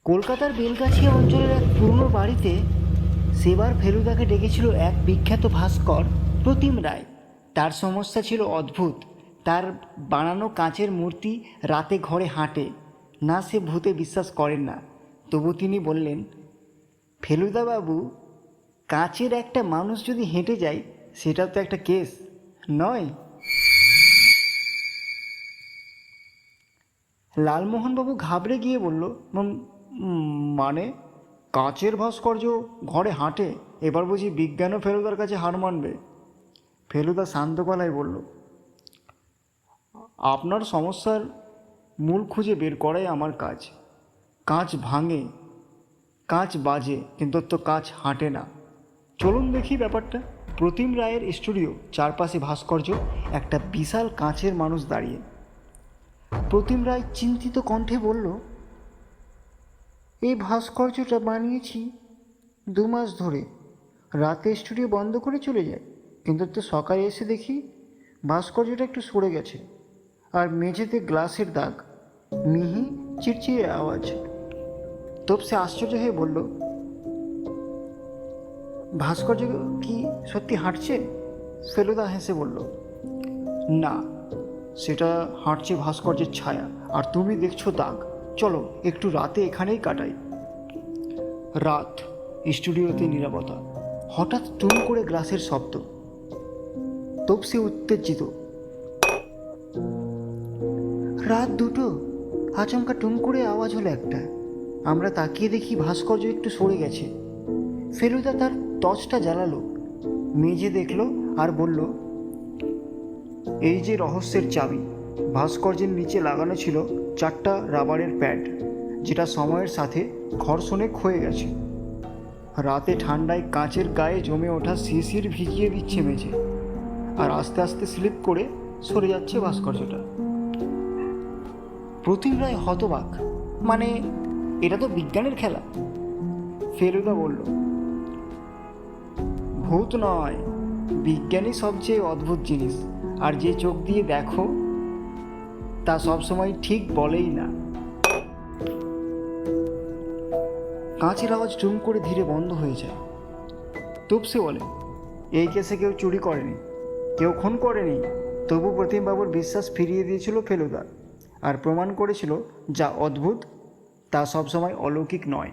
কলকাতার বেলগাছিয়া অঞ্চলের এক পুরনো বাড়িতে সেবার ফেলুদাকে ডেকেছিল এক বিখ্যাত ভাস্কর প্রতিম রায়। তার সমস্যা ছিল অদ্ভুত। তার বানানো কাঁচের মূর্তি রাতে ঘরে হাঁটে না, সে ভূতে বিশ্বাস করেন না। তবু তিনি বললেন, ফেলুদা বাবু, কাঁচের একটা মানুষ যদি হেঁটে যায় সেটা তো একটা কেস নয়? লালমোহনবাবু ঘাবড়ে গিয়ে বলল, মানে কাচের ভাস্কর্য ঘরে হাঁটে, এবার বুঝি বিজ্ঞানও ফেলুদার কাছে হার মানবে? ফেলুদা শান্ত গলায় বলল, আপনার সমস্যার মূল খুঁজে বের করাই আমার কাজ। কাঁচ ভাঙে, কাঁচ বাজে, কিন্তু তো কাঁচ হাঁটে না। চলুন দেখি ব্যাপারটা। প্রতিম রায়ের স্টুডিও, চারপাশে ভাস্কর্য, একটা বিশাল কাঁচের মানুষ দাঁড়িয়ে। প্রতিম রায় চিন্তিত কণ্ঠে বলল, এই ভাস্কর্যটা বানিয়েছি 2 মাস ধরে। রাতে স্টুডিও বন্ধ করে চলে যায়, কিন্তু তো সকালে এসে দেখি ভাস্কর্যটা একটু সরে গেছে, আর মেঝেতে গ্লাসের দাগ, মিহি চিড়চিড়ে আওয়াজ। তপসে আশ্চর্য হয়ে বলল, ভাস্কর্য কি সত্যি হাঁটছে? ফেলুদা হেসে বলল, না, সেটা হাঁটছে ভাস্কর্যের ছায়া, আর তুমি দেখছো দাগ। চলো একটু রাতে এখানেই কাটাই। রাত, স্টুডিওতে নীরবতা। হঠাৎ টুম করে গ্লাসের শব্দ। তপসি উত্তেজিত, রাত 2টো, আচমকা টুম করে আওয়াজ হলো একটা। আমরা তাকিয়ে দেখি ভাস্কর্য একটু সরে গেছে। ফেলুদা তার টর্চটা জ্বালালো, মেজে দেখলো আর বলল, এই যে রহস্যের চাবি। ভাস্কর্যের নিচে লাগানো ছিল 4টা রাবারের প্যাড, যেটা সময়ের সাথে ঘর্ষণে ক্ষয়ে গেছে। রাতে ঠান্ডায় কাঁচের গায়ে জমে ওঠা শিশির ভিজিয়ে দিচ্ছে মেঝে, আর আস্তে আস্তে স্লিপ করে সরে যাচ্ছে ভাস্কর্যটা। প্রতিম রায় হতবাক, মানে এটা তো বিজ্ঞানের খেলা। ফেলুদা বলল, ভূত নয়, বিজ্ঞানই সবচেয়ে অদ্ভুত জিনিস, আর যে চোখ দিয়ে দেখো তা সবসময় ঠিক বলেই না। কাঁচের আওয়াজ টুম করে ধীরে বন্ধ হয়ে যায়। তুপসে বলে, এই কেসে কেউ চুরি করেনি, কেউ খুন করেনি। তবু প্রতিমবাবুর বিশ্বাস ফিরিয়ে দিয়েছিল ফেলুদা, আর প্রমাণ করেছিল যা অদ্ভুত তা সবসময় অলৌকিক নয়।